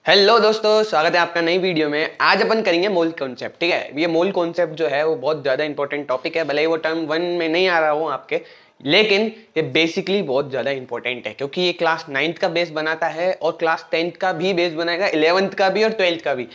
Hello दोस्तों, स्वागत है आपका नई वीडियो में। आज अपन करेंगे मोल कॉन्सेप्ट। ठीक है, ये मोल कॉन्सेप्ट जो है वो बहुत ज़्यादा इंपॉर्टेंट टॉपिक है। भले ही वो टर्म 1 में नहीं आ रहा हो आपके, लेकिन ये बेसिकली बहुत ज़्यादा इंपॉर्टेंट है क्योंकि ये क्लास 9th का बेस बनाता है और क्लास 10th का भी बेस बनाएगा, 11th का भी और 12th का भी।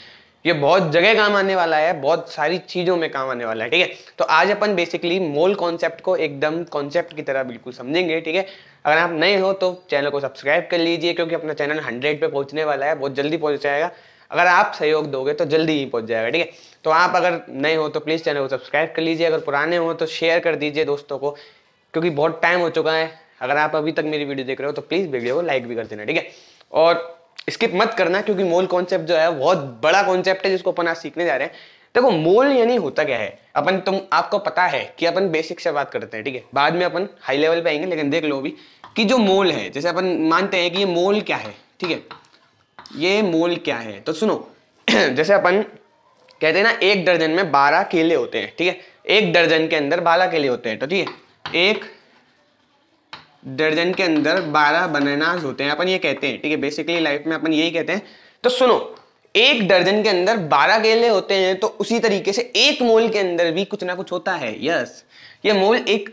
ये बहुत जगह काम आने वाला है, बहुत सारी चीज़ों में काम आने वाला है। ठीक है, तो आज अपन बेसिकली मोल कॉन्सेप्ट को एकदम कॉन्सेप्ट की तरह बिल्कुल समझेंगे। ठीक है, अगर आप नए हो तो चैनल को सब्सक्राइब कर लीजिए क्योंकि अपना चैनल 100 पे पहुंचने वाला है, बहुत जल्दी पहुंच जाएगा। अगर आप सहयोग दोगे तो जल्दी ही पहुंच जाएगा। ठीक है, तो आप अगर नए हो तो प्लीज़ चैनल को सब्सक्राइब कर लीजिए, अगर पुराने हो तो शेयर कर दीजिए दोस्तों को, क्योंकि बहुत टाइम हो चुका है। अगर आप अभी तक मेरी वीडियो देख रहे हो तो प्लीज़ वीडियो को लाइक भी कर देना। ठीक है, और स्किप मत करना क्योंकि मोल कॉन्सेप्ट जो है बहुत बड़ा कॉन्सेप्ट है जिसको अपन आज सीखने जा रहे हैं। देखो, मोल यानी होता क्या है, आपको पता है कि अपन बेसिक से बात करते हैं। ठीक है, बाद में अपन हाई लेवल पे आएंगे, लेकिन देख लो अभी कि जो मोल है, जैसे अपन मानते हैं कि ये मोल क्या है। ठीक है, ये मोल क्या है तो सुनो जैसे अपन कहते हैं ना, एक दर्जन में 12 केले होते हैं। ठीक है, एक दर्जन के अंदर 12 केले होते हैं। तो ठीक है, एक दर्जन के अंदर 12 बनानास होते हैं, अपन ये कहते हैं। ठीक है, बेसिकली लाइफ में अपन यही कहते हैं। तो सुनो, एक दर्जन के अंदर 12 केले होते हैं, तो उसी तरीके से एक मोल के अंदर भी कुछ ना कुछ होता है। यस, ये मोल एक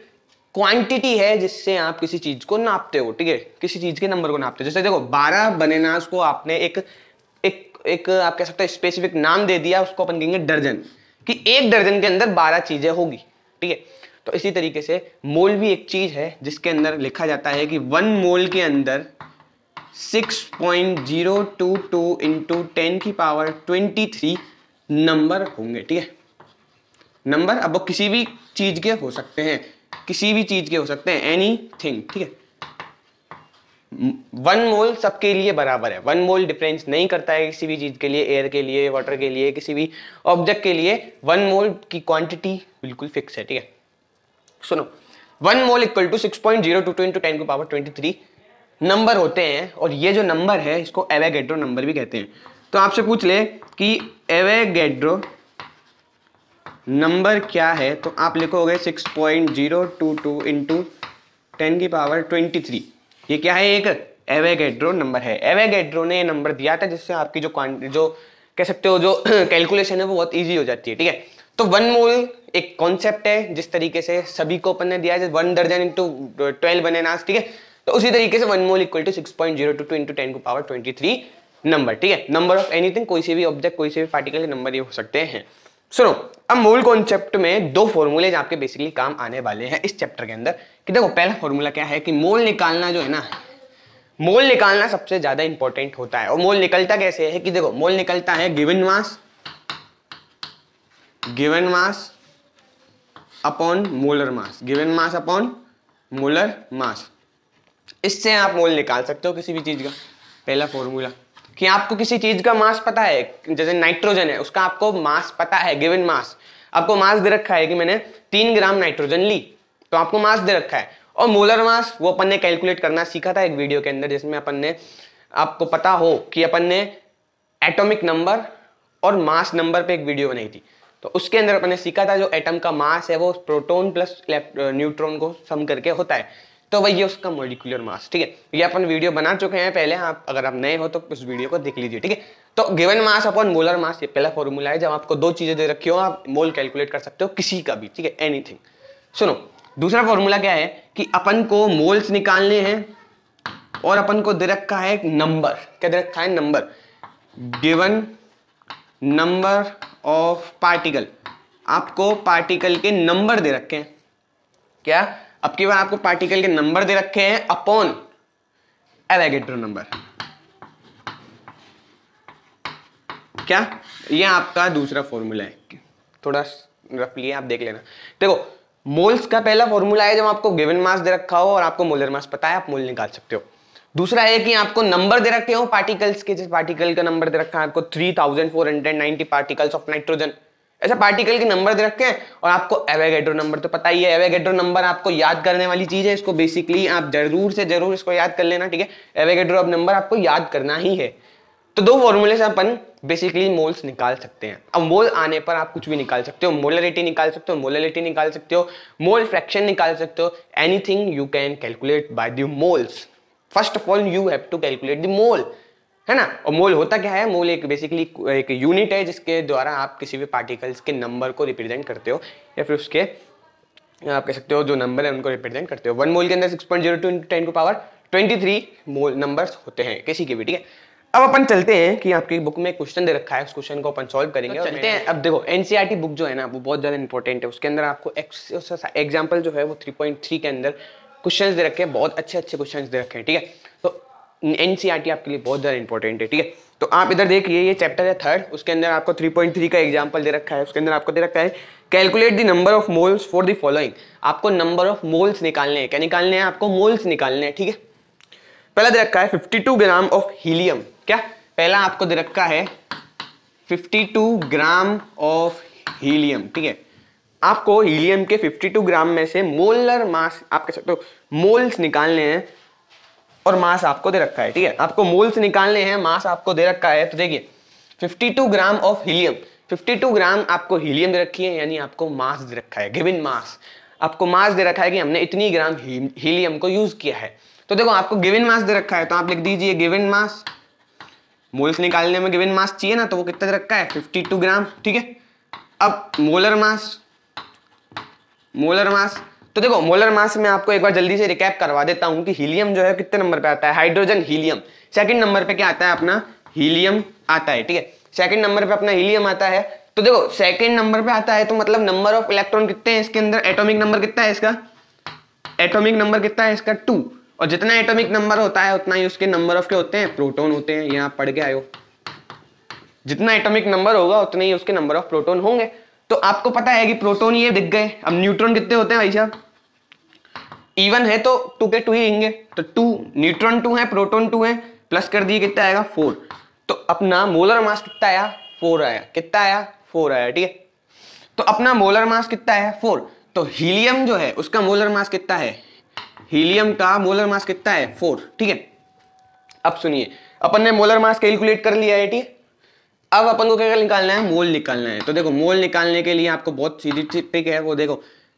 क्वांटिटी है जिससे आप किसी चीज को नापते हो। ठीक है, किसी चीज के नंबर को नापते हो। जैसे देखो, 12 बनानास को आपने एक एक एक आप कह सकते हो स्पेसिफिक नाम दे दिया, उसको अपन कहेंगे दर्जन, कि एक दर्जन के अंदर 12 चीजें होगी। ठीक है, तो इसी तरीके से मोल भी एक चीज है जिसके अंदर लिखा जाता है कि 1 मोल के अंदर 6.022 इंटू 10 की पावर 23 नंबर होंगे। ठीक है, नंबर अब वो किसी भी चीज के हो सकते हैं, किसी भी चीज के हो सकते हैं, एनीथिंग। ठीक है, 1 मोल सबके लिए बराबर है। 1 मोल डिफरेंस नहीं करता है किसी भी चीज के लिए, एयर के लिए, वाटर के लिए, किसी भी ऑब्जेक्ट के लिए 1 मोल की क्वांटिटी बिल्कुल फिक्स है। ठीक है, सुनो, 1 मोल इक्वल टू 6.022 इंटू 10 की पावर 23 नंबर होते हैं। और ये जो नंबर है इसको एवोगैड्रो नंबर भी कहते हैं। तो आपसे पूछ ले कि एवोगैड्रो नंबर क्या है, तो आप लिखोगे 6.022 इंटू 10 की पावर 23। ये क्या है, एक एवोगैड्रो नंबर है। एवोगैड्रो ने नंबर दिया था जिससे आपकी जो कह सकते हो जो कैलकुलेशन है वो बहुत इजी हो जाती है। ठीक है, तो 1 मोल एक कॉन्सेप्ट है, जिस तरीके से सभी को अपन ने दिया है 1 दर्जन इंटू 12 बनानास। ठीक है, तो उसी तरीके से 1 मोल इक्वल टू 6.022 इंटू 10 की पावर 23 नंबर। ठीक है, नंबर ऑफ एनीथिंग, कोई से भी ऑब्जेक्ट, कोई से भी पार्टिकल के नंबर ये हो सकते हैं। सुनो, अब मोल कॉन्सेप्ट में 2 फॉर्मूले आपके बेसिकली काम आने वाले हैं इस चैप्टर के अंदर। कि देखो, पहला फॉर्मूला क्या है कि मोल निकालना जो है ना, मोल निकालना सबसे ज्यादा इंपॉर्टेंट होता है। और मोल निकलता कैसे है कि देखो, मोल निकलता है गिवन मास अपॉन मोलर मास, गिवन मास अपॉन मोलर मास। इससे आप मोल निकाल सकते हो किसी भी चीज का। पहला फॉर्मूला कि आपको किसी चीज का मास पता है, जैसे नाइट्रोजन है, उसका आपको मास पता है, गिवन मास। आपको मास दे रखा है कि मैंने 3 ग्राम नाइट्रोजन ली, तो आपको मास दे रखा है। और मोलर मास वो अपन ने कैलकुलेट करना सीखा था एक वीडियो के अंदर, जिसमें अपन ने, आपको पता हो कि अपन ने एटॉमिक नंबर और मास नंबर पे एक वीडियो बनाई थी। तो उसके अंदर अपन ने सीखा था जो एटम का मास है वो प्रोटॉन प्लस न्यूट्रॉन को सम करके होता है, तो वही है उसका मॉलिक्यूलर मास। ठीक है, ये अपन वीडियो बना चुके हैं पहले, आप अगर आप नए हो तो उस वीडियो को देख लीजिए। ठीक है, तो गिवन मास अपॉन मोलर मास, ये पहला फॉर्मूला है। जब आपको 2 चीजें दे रखी हो, आप मोल कैलकुलेट कर सकते हो किसी का भी। ठीक है, एनीथिंग। सुनो, दूसरा फॉर्मूला क्या है कि अपन को मोल्स निकालने हैं और अपन को दे रखा है एक नंबर। क्या दे रखा है, number, given number of particle. आपको पार्टिकल के नंबर दे रखे हैं। क्या, अब की बार आपको पार्टिकल के नंबर दे रखे हैं अपॉन एवोगैड्रो नंबर। क्या, ये आपका दूसरा फॉर्मूला है। थोड़ा रफली आप देख लेना। देखो, मोल्स का पहला फॉर्मूला है जब आपको गिवन मास दे रखा हो और आपको मोलर मास पता है, आप मोल निकाल सकते हो। दूसरा है कि आपको नंबर दे रखे हो पार्टिकल्स के, जैसे पार्टिकल का नंबर दे रखा है आपको 3490 पार्टिकल्स ऑफ नाइट्रोजन, ऐसा पार्टिकल के नंबर दे रखे हैं। और आपको एवोगैड्रो नंबर तो पता ही है, एवोगैड्रो नंबर आपको याद करने वाली चीज है, इसको बेसिकली आप जरूर से जरूर इसको याद कर लेना। ठीक है, एवोगैड्रो नंबर आपको याद करना ही है। तो 2 फॉर्मूले से अपन बेसिकली मोल्स निकाल सकते हैं। अब मोल आने पर आप कुछ भी निकाल सकते हो, मोलरिटी निकाल सकते हो, मोलरिटी निकाल सकते हो, मोल फ्रैक्शन निकाल सकते हो, anything you can calculate by the moles. First of all you have to calculate the mole. है ना। और मोल होता क्या है, मोल एक बेसिकली एक यूनिट है जिसके द्वारा आप किसी भी पार्टिकल्स के नंबर को रिप्रेजेंट करते हो, या फिर उसके आप कह सकते हो जो नंबर है उनको रिप्रेजेंट करते हो। 1 मोल के अंदर 6.02 × 10⁻23 मोल नंबर्स होते हैं किसी के भी, ठीक है। अब अपन चलते हैं कि आपकी बुक में क्वेश्चन दे रखा है, उस क्वेश्चन को अपन सॉल्व करेंगे। तो चलते हैं। अब देखो एनसीईआरटी बुक जो है ना वो बहुत ज्यादा इंपॉर्टेंट है, उसके अंदर आपको एग्जाम्पल जो है वो 3.3 के अंदर क्वेश्चंस दे रखे हैं, बहुत अच्छे अच्छे क्वेश्चंस दे रखे हैं, ठीक है। तो एनसीईआरटी आपके लिए बहुत ज्यादा इंपॉर्टेंट है, ठीक है। तो आप इधर देखिए, ये चैप्टर है 3rd, उसके अंदर आपको 3.3 का एग्जाम्पल दे रखा है। उसके अंदर आपको दे रखा है calculate the number of moles for the following. आपको नंबर ऑफ मोल्स निकालने हैं। क्या निकालने हैं? आपको मोल्स निकालने हैं, ठीक है। पहला दे रखा है 52 ग्राम ऑफ हीलियम। क्या पहला आपको दे रखा है 52 ग्राम ऑफ हीलियम, ठीक है। आपको हीलियम के 52 ग्राम में से मोलर मास, आप कह सकते हो मोल्स निकालने हैं, और मास आपको दे रखा है, ठीक है। आपको मोल्स निकालने हैं, मास आपको दे रखा है। तो देखिए 52 ग्राम ऑफ हीलियम, 52 ग्राम आपको हीलियम दे रखी है, यानी आपको मास दे रखा है, गिवन मास। आपको मास दे रखा है कि हमने इतनी ग्राम हीलियम को यूज किया है। तो देखो आपको गिवन मास दे रखा है, तो आप लिख दीजिए गिवन मास। मोल्स निकालने में गिवन मास चाहिए ना, तो वो कितना दे रखा है 52 ग्राम, ठीक है। अब मोलर मास, मोलर मास, तो देखो मोलर मास में आपको एक बार जल्दी से रिकैप करवा देता हूं कि हीलियम जो है कितने नंबर पे आता है, हाइड्रोजन हीलियम। सेकंड नंबर पे क्या आता है अपना, हीलियम आता है, ठीक है। सेकंड नंबर पे अपना हीलियम आता है। तो देखो सेकंड नंबर पे आता है तो मतलब नंबर ऑफ इलेक्ट्रॉन कितने हैं इसके अंदर, एटॉमिक नंबर कितना है इसका, एटॉमिक नंबर कितना है इसका 2। और जितना एटॉमिक नंबर होता है उतना ही उसके नंबर ऑफ के होते हैं, प्रोटॉन होते हैं। यहाँ पढ़ के आयो, जितना एटॉमिक नंबर होगा उतने ही उसके नंबर ऑफ प्रोटॉन होंगे। तो आपको पता है कि प्रोटॉन ये दिख गए। अब न्यूट्रॉन कितने होते हैं भाई साहब, इवन है तो 2 के 2 ही रहेंगे। तो 2 न्यूट्रॉन 2 है, प्रोटॉन 2 है, प्लस कर दिए कितना आएगा 4। तो अपना मोलर मास कितना आया 4 आया, कितना आया 4 आया, ठीक है। तो अपना मोलर मास कितना है 4। तो हीलियम जो है उसका मोलर मास कितना है, हीलियम का मोलर मास कितना है 4, ठीक है। अब सुनिए, अपन ने मोलर मास कैलकुलेट कर लिया है, ठीक है। अब अपन को क्या निकालना है, मोल निकालना है। तो देखो मोल निकालने के लिए आपको बहुत सीधी ट्रिक है, वो देखो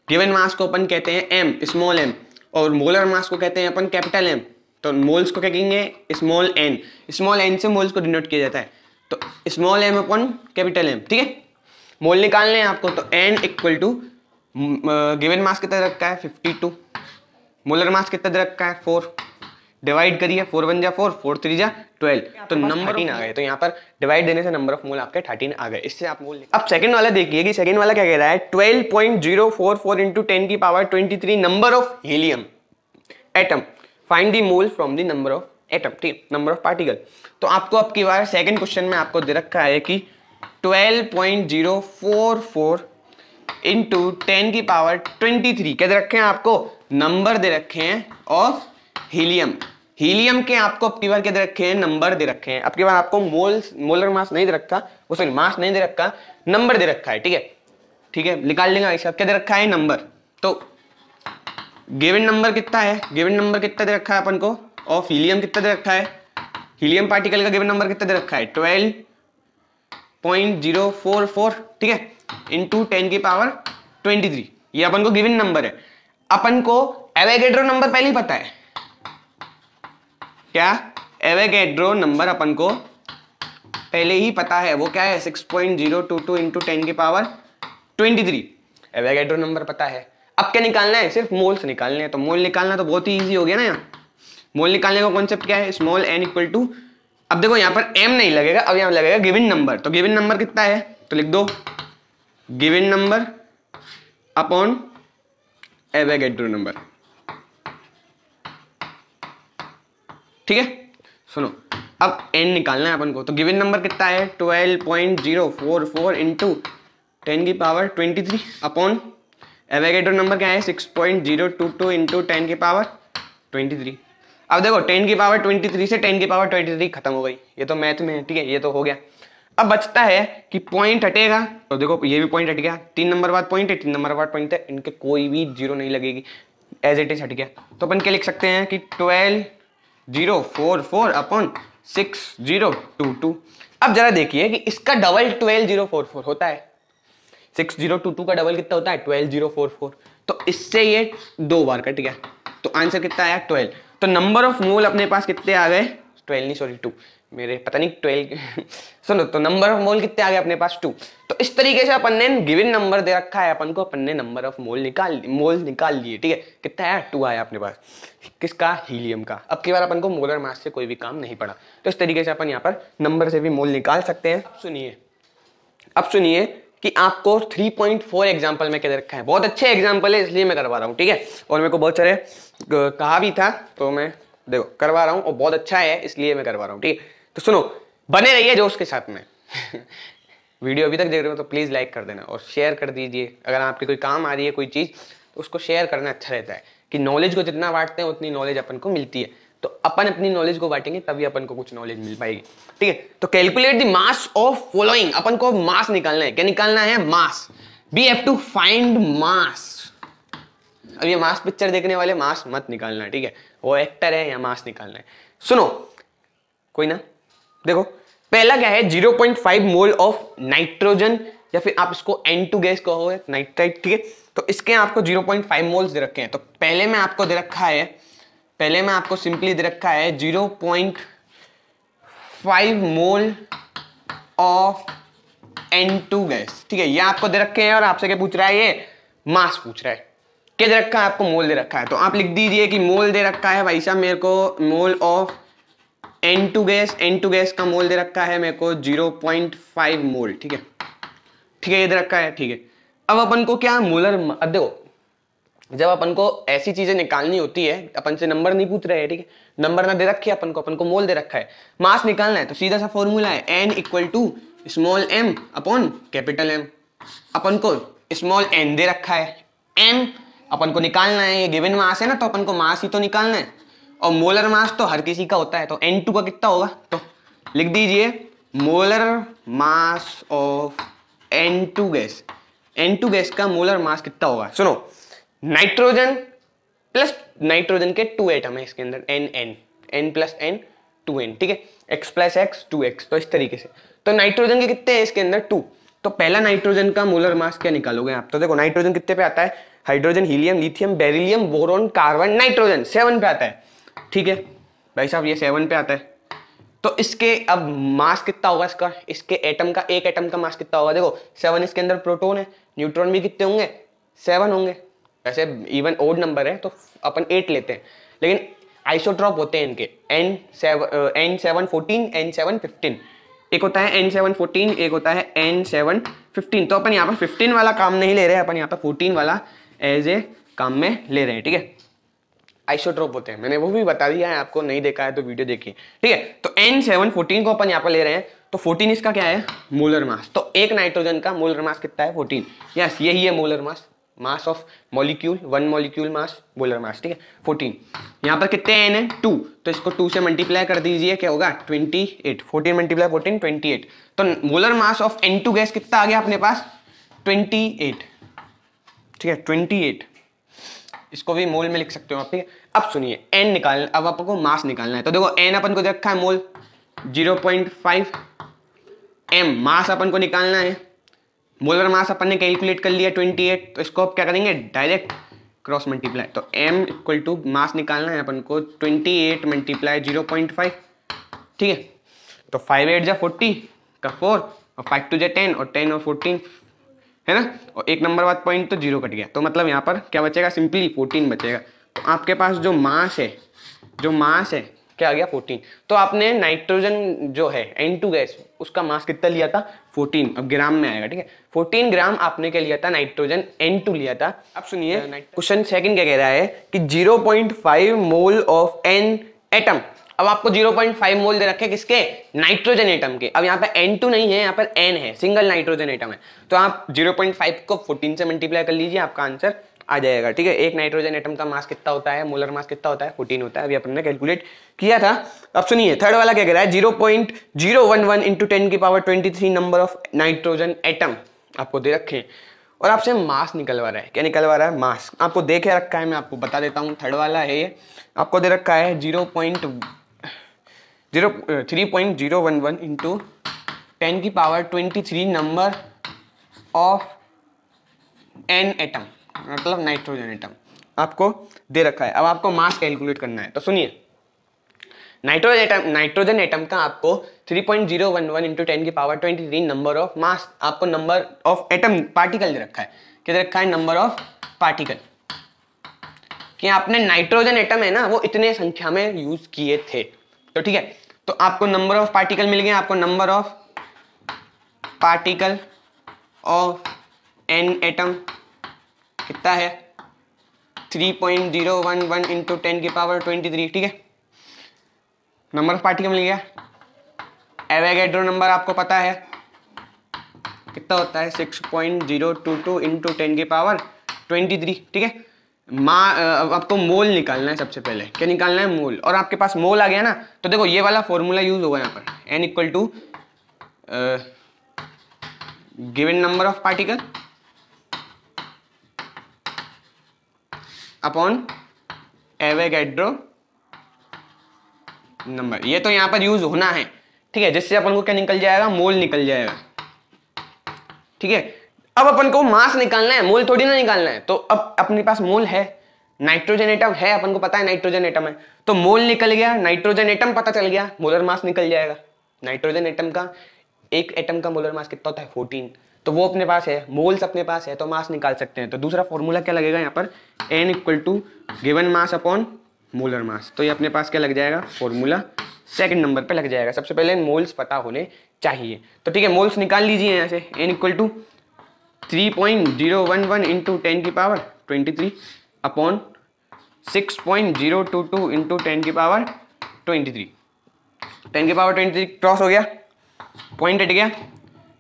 गिवन मास को अपन कहते हैं एम, स्मॉल एम, और मोलर मास को कहते हैं अपन कैपिटल एम। तो मोल्स को क्या कहेंगे, स्मॉल एन। स्मॉल एन से मोल्स को डिनोट किया जाता है, तो स्मॉल एम अपन कैपिटल एम, ठीक है। मोल निकालने हैं आपको, तो n equal to given mass कितना रखा है 52, मोलर मास कितना दे रखा है 4, डिवाइड करिए 4 1 जा 4, 4 3 जा 12, तो नंबर 13 आ गए। तो यहाँ पर डिवाइड देने से नंबर ऑफ मोल आपके 13 आ गए। इससे आप मोल। अब सेकंड वाला देखिए कि सेकंड वाला क्या कह रहा है, 12.044 × 10⁻23 number of helium atom, find the mole from the number of atom, ठीक, नंबर ऑफ पार्टिकल। तो आपको अब की बार सेकंड क्वेश्चन में आपको दे रखा है कि 12.044 × 10⁻23 क्या दे रखे हैं आपको, नंबर दे रखे हैं ऑफ हीलियम। हीलियम के आपको अब की बार क्या दे रखे हैं, नंबर दे रखे हैं। अब की बार आपको मोलर मास नहीं दे रखा, वो सॉरी मास नहीं दे रखा, नंबर दे रखा है, ठीक है। ठीक है, निकाल लेंगे ऐसा, क्या दे रखा है नंबर। तो गिवन नंबर कितना है, गिवन नंबर कितना दे रखा है अपन को, ऑफ हीलियम कितना दे रखा है, हीलियम पार्टिकल का गिवन नंबर कितना दे रखा है 12.044, ठीक है, इंटू 10⁻23। ये अपन को गिवन नंबर है। अपन को एवोगैड्रो नंबर पहले ही पता है, क्या एवोगैड्रो नंबर अपन को पहले ही पता है, वो क्या है 6.022 × 10⁻23। एवोगैड्रो नंबर पता है। अब क्या निकालना है, सिर्फ मोल्स निकालने हैं। तो मोल निकालना तो बहुत ही इजी हो गया ना। यहाँ मोल निकालने का कॉन्सेप्ट क्या है, स्मॉल एन इक्वल टू, अब देखो यहाँ पर एम नहीं लगेगा, अब यहाँ लगेगा गिवन नंबर। तो गिवन नंबर कितना है, तो लिख दो given number upon Avogadro number, ठीक है। सुनो, अब एन निकालना है अपन को। तो गिवन नंबर कितना है 12.044 × 10⁻23 अपॉन एवोगैड्रो नंबर क्या है 6.022 × 10⁻23। अब देखो 10⁻23 से 10⁻23 खत्म हो गई, ये तो मैथ में है, ठीक है, ये तो हो गया। अब बचता है कि पॉइंट हटेगा, तो देखो ये भी पॉइंट हट गया, 3 नंबर बाद पॉइंट है, 3 नंबर बाद पॉइंट है, इनके कोई भी जीरो नहीं लगेगी, एज इट इज हट गया। तो अपन क्या लिख सकते हैं कि 12.044 अपॉन 6022। अब जरा देखिए कि इसका डबल 12.044 होता है, 6022 का डबल कितना होता है 12.044। तो इससे ये 2 बार कट गया, तो आंसर कितना आया 12। तो नंबर ऑफ मोल अपने पास कितने आ गए 12 नहीं सॉरी 2, मेरे पता नहीं 12 सुनो, तो नंबर ऑफ मोल कितने आ गए अपने पास 2। तो इस तरीके से अपन ने गिवन नंबर दे रखा है अपन को, अपन ने नंबर ऑफ मोल निकाल लिए, ठीक है। कितना आया 2 आया अपने पास, किसका, हीलियम का। अब की बार अपन को मोलर मास से कोई भी काम नहीं पड़ा, तो इस तरीके से अपन यहाँ पर नंबर से भी मोल निकाल सकते हैं। अब सुनिए कि आपको 3.4 एग्जाम्पल में क्या दे रखा है। बहुत अच्छे एग्जाम्पल है इसलिए मैं करवा रहा हूँ, ठीक है। और मेरे को बहुत सारे कहा भी था तो मैं देखो करवा रहा हूँ, और बहुत अच्छा है इसलिए मैं करवा रहा हूँ, ठीक है। तो सुनो, बने रहिए जोश के साथ में वीडियो अभी तक देख रहे हो तो प्लीज लाइक कर देना और शेयर कर दीजिए। अगर आपके कोई काम आ रही है कोई चीज तो उसको शेयर करना अच्छा रहता है, कि नॉलेज को जितना बांटते हैं उतनी नॉलेज अपन को मिलती है। तो अपन अपनी नॉलेज को बांटेंगे तभी अपन को कुछ नॉलेज मिल पाएगी, ठीक है। तो calculate the mass of following, अपन को मास निकालना है। क्या निकालना है, mass. We have to find mass. अब ये मास पिक्चर देखने वाले मास मत निकालना, ठीक है। वो एक्टर है या मास निकालना है। सुनो कोई ना, देखो पहला क्या है, 0.5 मोल ऑफ नाइट्रोजन, या फिर आप इसको N2 गैस कहो, नाइट्राइट, ठीक है। तो इसके आपको 0.5 मोल्स दे रखे हैं। तो पहले में आपको दे रखा है, पहले में आपको सिंपली दे रखा है 0.5 मोल ऑफ N2 गैस, ठीक है। ये आपको दे रखे हैं और आपसे क्या पूछ रहा है, ये मास पूछ रहा है। क्या दे रखा है आपको, मोल दे रखा है। तो आप लिख दीजिए कि मोल दे रखा है भाई साहब मेरे को, mole of N2 gas, N2 gas का मोल दे रखा है मेरे को 0.5 मोल, ठीक है, ठीक है, ये दे रखा है, ठीक है। अब अपन को क्या मोलर, देखो जब अपन को ऐसी चीजें निकालनी होती है, अपन से नंबर नहीं पूछ रहे हैं, ठीक है, नंबर ना दे रखे अपन को मोल दे रखा है। मास निकालना है तो सीधा सा फॉर्मूला है n equal to small m upon capital M। अपन को स्मॉल n दे रखा है, m अपन को निकालना है, ये गिवन मास है ना, तो अपन को मास ही तो निकालना है, और मोलर मास तो हर किसी का होता है। तो N2 का कितना होगा, तो लिख दीजिए molar mass of N2 gas, N2 gas का मोलर मास कितना होगा। सुनो, नाइट्रोजन प्लस नाइट्रोजन के 2 एटम है इसके अंदर, n प्लस n 2n, ठीक है, x प्लस x 2x। तो इस तरीके से, तो नाइट्रोजन के कितने हैं इसके अंदर 2। तो पहला नाइट्रोजन का मोलर मास क्या निकालोगे आप, तो देखो नाइट्रोजन कितने पे आता है, hydrogen, helium, lithium, beryllium, boron, carbon, nitrogen 7 पे आता है, ठीक है भाई साहब, ये 7 पे आता है। तो इसके अब मास कितना होगा इसका, इसके एटम का, एक एटम का मास कितना होगा, देखो 7 इसके अंदर प्रोटॉन है, न्यूट्रॉन भी कितने होंगे 7 होंगे। वैसे इवन ओड नंबर है तो अपन 8 लेते हैं, लेकिन आइसोट्रॉप होते हैं इनके, N7 14, N7 15, एक होता है N7 14, एक होता है N7 15। तो अपन यहाँ पर 15 वाला काम नहीं ले रहे हैं, अपन यहाँ पर 14 वाला एज ए काम में ले रहे हैं, ठीक है। आइसोट्रोप होते हैं, मैंने वो भी बता दिया है आपको, नहीं देखा है तो वीडियो देखिए, ठीक है। तो N7 14 को अपन यहाँ पर ले रहे हैं, तो 14 इसका क्या है, मोलर मास। तो एक नाइट्रोजन का मोलर मास कितना है 14, यस यही है molar mass, mass of molecule, 1 molecule mass, molar mass, ठीक है 14। यहाँ पर कितने n है 2, तो इसको 2 से मल्टीप्लाई कर दीजिए, क्या होगा 28, 14 मल्टीप्लाई 14 28। तो molar mass of N2 gas कितना आ गया अपने पास 28, ठीक है 28, इसको भी मोल में लिख सकते हो आप, ठीक है। अब सुनिए n निकालना, अब आपको मास निकालना है। तो देखो n अपन को रखा है मोल 0.5 m, मास अपन को निकालना है, मोलर मास अपन ने कैलकुलेट कर लिया 28, तो इसको आप क्या करेंगे डायरेक्ट क्रॉस मल्टीप्लाई। तो m इक्वल टू मास निकालना है अपन को 28 मल्टीप्लाई 0.5, ठीक है। तो 5 8 जा 40 का 4 और 5 2 जा 10 और 10 और 14 है ना, और एक नंबर बाद पॉइंट तो 0 कट गया, तो मतलब यहाँ पर क्या बचेगा, सिंपली 14 बचेगा। तो आपके पास जो मास है, क्या आ गया 14। तो आपने नाइट्रोजन जो है N2 गैस, उसका मास कितना लिया था 14, अब ग्राम में आएगा, ठीक है 14 ग्राम आपने क्या लिया था, नाइट्रोजन N2 लिया था। अब सुनिए क्वेश्चन सेकंड क्या कह रहा है कि 0.5 मोल ऑफ N एटम। अब आपको 0.5 मोल दे रखे किसके, नाइट्रोजन एटम के। अब यहाँ पे N2 नहीं है, यहाँ पर N है, सिंगल नाइट्रोजन एटम है। तो आप 0.5 को 14 से मल्टीप्लाई कर लीजिए, आपका आंसर आ जाएगा, ठीक है। एक नाइट्रोजन एटम का मास कितना होता है, मोलर मास कितना होता है 14 होता है, अभी अपन ने कैलकुलेट किया था। अब सुनिए थर्ड वाला क्या कह रहा है, 0.011 इंटू 10 की power 23 number of nitrogen atom आपको दे रखे हैं, और आपसे मास निकलवा रहा है। क्या निकलवा रहा है, मास आपको देखे रखा है, मैं आपको बता देता हूँ। थर्ड वाला है ये, आपको दे रखा है 3.011 इंटू 10 की power 23 number of an atom, मतलब नाइट्रोजन एटम आपको दे रखा है। अब आपको मास कैलकुलेट करना है। तो सुनिए नाइट्रोजन एटम का आपको 3.011 इंटू 10 की पावर 23 नंबर ऑफ मास, आपको नंबर ऑफ एटम पार्टिकल दे रखा है। क्या दे रखा है? Number of particle. कि आपने नाइट्रोजन एटम है ना वो इतने संख्या में यूज किए थे, तो ठीक है। तो आपको नंबर ऑफ पार्टिकल मिल गया, आपको number of particle of an atom कितना है? 3.011 इंटू 10 की पावर 23, ठीक है। नंबर ऑफ पार्टिकल मिल गया। एवोगैड्रो नंबर आपको पता है कितना होता है? 6.022 इंटू 10 की पावर 23, ठीक है। आपको मोल निकालना है सबसे पहले। क्या निकालना है? मोल। और आपके पास मोल आ गया ना, तो देखो ये वाला फॉर्मूला यूज होगा यहाँ पर, n equal to given number of particle upon Avogadro number. ये तो यहाँ पर यूज होना है, ठीक है, जिससे अपन को क्या निकल जाएगा? मोल निकल जाएगा, ठीक है। अब अपन को मास निकालना है, मोल थोड़ी ना निकालना है। तो अब अपने पास मोल है, नाइट्रोजन एटम है, अपन को पता है नाइट्रोजन एटम है, तो मोल निकल गया, नाइट्रोजन एटम पता चल गया, मोलर मास निकल जाएगा। नाइट्रोजन एटम का एक एटम का मोलर मास कितना होता है? 14, तो वो अपने पास है, मोल्स अपने पास है, तो मास निकाल सकते हैं। तो दूसरा फॉर्मूला क्या लगेगा यहाँ पर? n equal to given mass upon molar mass. तो ये अपने पास क्या लग जाएगा? फॉर्मूला सेकंड नंबर पे लग जाएगा। सबसे पहले मोल्स पता होने चाहिए, तो ठीक है, मोल्स निकाल लीजिए यहाँ से। n इक्वल टू 3.011 इंटू 10 की पावर 23 अपॉन 6.022 इंटू 10 की पावर 23। 10 की पावर 23 क्रॉस हो गया, पॉइंट हट गया,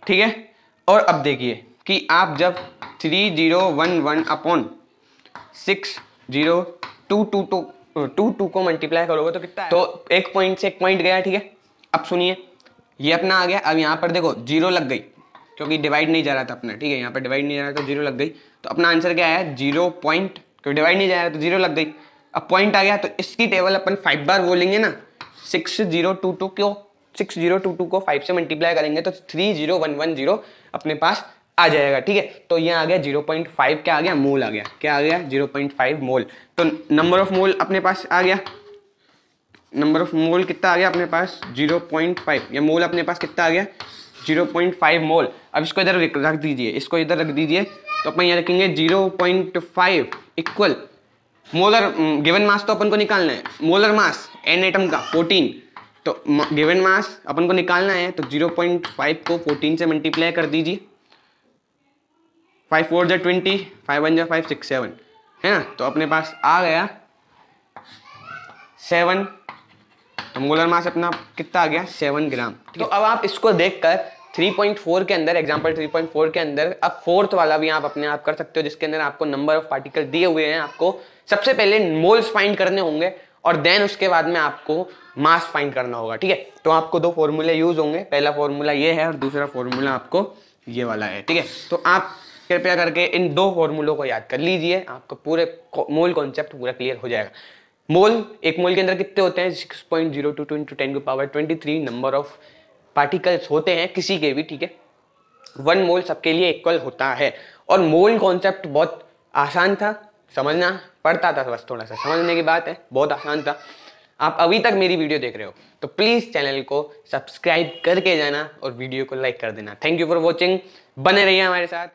ठीक है। और अब देखिए कि आप जब 3011 अपॉन 60222 को मल्टीप्लाई करोगे तो कितना है? तो एक पॉइंट से एक पॉइंट गया, ठीक है। अब सुनिए, ये अपना आ गया। अब यहाँ पर देखो जीरो लग गई, क्योंकि डिवाइड नहीं जा रहा था अपना, ठीक है। यहाँ पर डिवाइड नहीं जा रहा तो जीरो लग गई। तो अपना आंसर क्या है? 0 पॉइंट, क्योंकि डिवाइड नहीं जा रहा तो जीरो लग गई। अब पॉइंट आ गया, तो इसकी टेबल अपन 5 बार बोलेंगे ना। 6022 को 5 से मल्टीप्लाई करेंगे तो 30110 अपने पास आ जाएगा, ठीक है। तो ये आ गया 0.5, क्या आ गया? मोल आ गया। क्या आ गया? 0.5 मोल। तो नंबर ऑफ मोल अपने पास आ गया। नंबर ऑफ मोल कितना आ गया अपने पास? 0.5। या मोल अपने पास कितना आ गया? 0.5 मोल। अब इसको इधर रख दीजिए, इसको इधर रख दीजिए, तो अपन यहाँ रखेंगे 0.5 इक्वल मोलर गिवन मास। तो अपन को निकालना है मोलर मास एन एटम का 14, तो गिवन मास अपन को निकालना है, तो 0.5 को 14 से मल्टीप्लाई कर दीजिए। 5 4 जा 20, 5 1 जा 5 6 7, है ना। तो अपने पास आ गया 7, तो मोलर मास अपना कितना आ गया? 7 ग्राम। तो अब आप इसको देखकर 3.4 के अंदर, एग्जाम्पल 3.4 के अंदर अब फोर्थ वाला भी आप अपने आप कर सकते हो, जिसके अंदर आपको नंबर ऑफ पार्टिकल दिए हुए हैं। आपको सबसे पहले मोल्स फाइंड करने होंगे और देन उसके बाद में आपको मास फाइंड करना होगा, ठीक है। तो आपको दो फॉर्मूले यूज होंगे, पहला फॉर्मूला ये है और दूसरा फॉर्मूला आपको ये वाला है, ठीक है। तो आप कृपया करके इन दो फॉर्मूलों को याद कर लीजिए, आपको पूरे मोल कॉन्सेप्ट पूरा क्लियर हो जाएगा। मोल, एक मोल के अंदर कितने होते हैं? 6.022 इंटू 10 की पावर 23 नंबर ऑफ पार्टिकल्स होते हैं किसी के भी, ठीक है। 1 मोल सबके लिए इक्वल होता है। और मोल कॉन्सेप्ट बहुत आसान था, समझना पड़ता था, बस थोड़ा सा समझने की बात है, बहुत आसान था। आप अभी तक मेरी वीडियो देख रहे हो तो प्लीज चैनल को सब्सक्राइब करके जाना और वीडियो को लाइक कर देना। थैंक यू फॉर वॉचिंग, बने रहिए हमारे साथ।